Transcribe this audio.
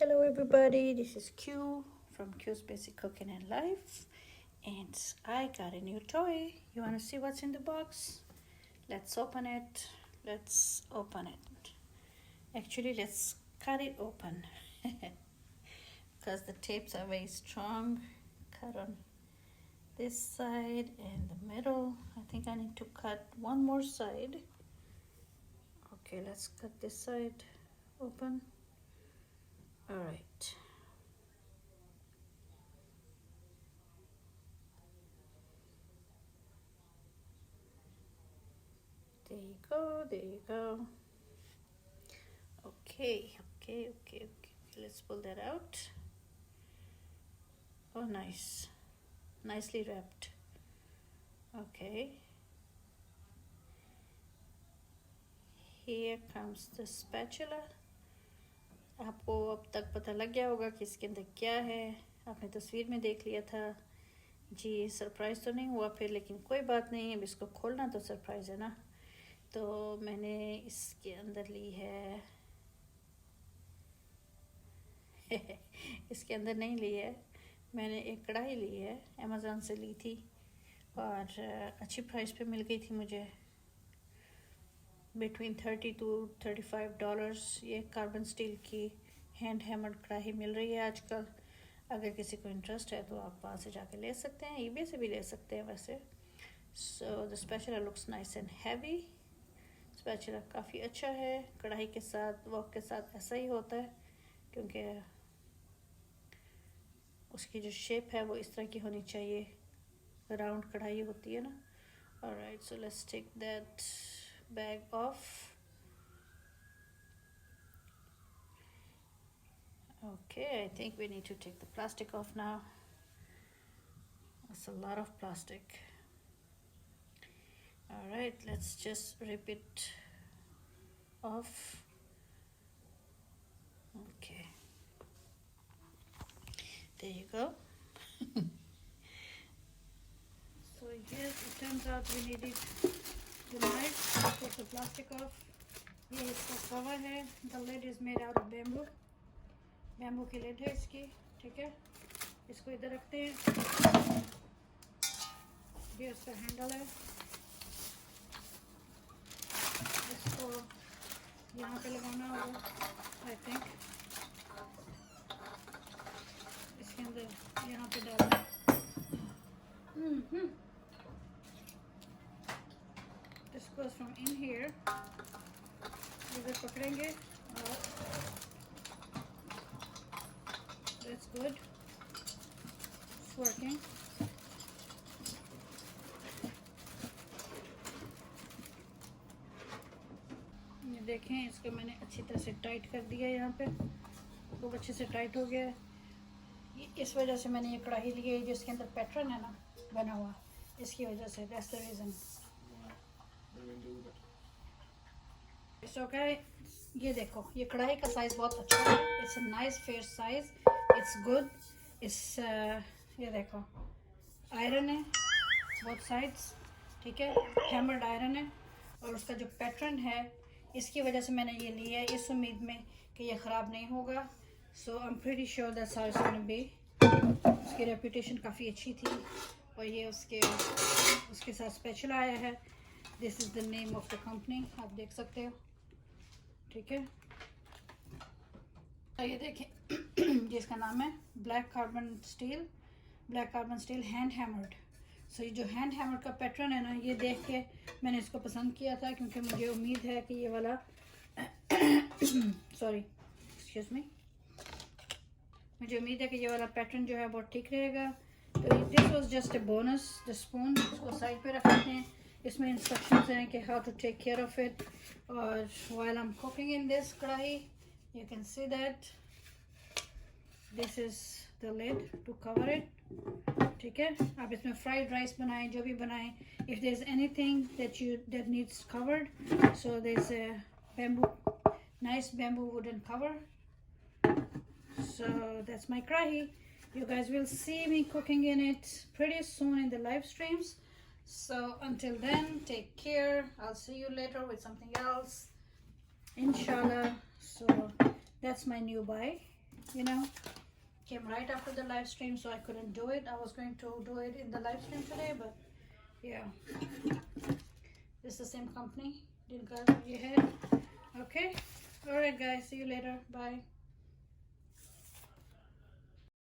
Hello everybody, this is Q from Q's Basic Cooking and Life, and I got a new toy. You want to see what's in the box? Let's open it. Actually, let's cut it open because the tapes are very strong. Cut on this side and the middle. I think I need to cut one more side. Okay, let's cut this side open. All right. There you go. Okay. Let's pull that out. Oh, nice. Nicely wrapped. Okay. Here comes the spatula. आपको अब तक पता लग गया होगा कि इसके अंदर क्या है. आपने तस्वीर में देख लिया था जी. सरप्राइज तो नहीं हुआ फिर, लेकिन कोई बात नहीं. अब इसको खोलना तो सरप्राइज है ना. तो मैंने इसके अंदर ली है इसके अंदर नहीं ली है. मैंने एक कढ़ाई ली है, अमेज़न से ली थी और अच्छी प्राइस पे मिल गई थी मुझे. बिटवीन $30 to $35 ये कार्बन स्टील की हैंड हैमर्ड कढ़ाई मिल रही है आजकल. अगर किसी को इंटरेस्ट है तो आप वहाँ से जाके ले सकते हैं, ईबे से भी ले सकते हैं वैसे. So the spatula looks nice and heavy. Spatula काफ़ी अच्छा है. कढ़ाई के साथ, वॉक के साथ ऐसा ही होता है क्योंकि उसकी जो शेप है वो इस तरह की होनी चाहिए. राउंड कढ़ाई होती है ना. Alright, so let's take that bag off. Okay, I think we need to take the plastic off now. That's a lot of plastic. All right, let's just rip it off. Okay, there you go. So yes, it turns out we needed the knife. Take the plastic off. ये इसका cover है. The lid is made out of bamboo. Bamboo की lid है इसकी. ठीक है, इसको इधर रखते हैं. ये उसका हैंडल है. इसको यहाँ पे लगाना होगा आई थिंक. इसके अंदर यहाँ पे डालना है. This goes from in here. इधर पकड़ेंगे और that's good. It's working. ये देखें, इसको मैंने अच्छी तरह से टाइट कर दिया. यहाँ पे खूब अच्छे से टाइट हो गया है. इस वजह से मैंने ये कढ़ाई ली है जिसके अंदर पैटर्न है ना बना हुआ. इसकी वजह से that's the reason. Okay, ये देखो, ये कढ़ाई का साइज बहुत अच्छा है. It's a nice fair size. It's good. It's ये देखो, आयरन है बोथ साइड्स. ठीक है, हैमर्ड आयरन है. और उसका जो पैटर्न है, इसकी वजह से मैंने ये लिया है इस उम्मीद में कि ये ख़राब नहीं होगा. So I am pretty sure that's how it's gonna be. उसकी रेपुटेशन काफ़ी अच्छी थी. और ये उसके साथ स्पेशल आया है. This is the name of the company. आप देख सकते हो. ठीक है, तो ये देखें जिसका नाम है black carbon steel hand hammered. So ये जो हैंड हैमर्ड का पैटर्न है ना, ये देख के मैंने इसको पसंद किया था क्योंकि मुझे उम्मीद है कि ये वाला सॉरी एक्सक्यूज मी, मुझे उम्मीद है कि ये वाला पैटर्न जो है बहुत ठीक रहेगा. तो this was just a bonus. The spoon इसको साइड पे रख लेते हैं. इसमें इंस्ट्रक्शंस हैं कि how to take care of it. और while I am cooking in this kadhai, you can see that this is the lid to cover it. ठीक है, आप इसमें फ्राइड राइस बनाएं, जो भी बनाएं. If there is anything that needs covered, so there is a bamboo, nice bamboo wooden cover. So that's my karahi. You guys will see me cooking in it pretty soon in the live streams. So until then, take care. I'll see you later with something else, inshallah. So that's my new buy. you know, came right after the live stream, so I couldn't do it. I was going to do it in the live stream today, but yeah, it's the same company. Didn't go ahead. Okay, all right, guys. See you later. Bye.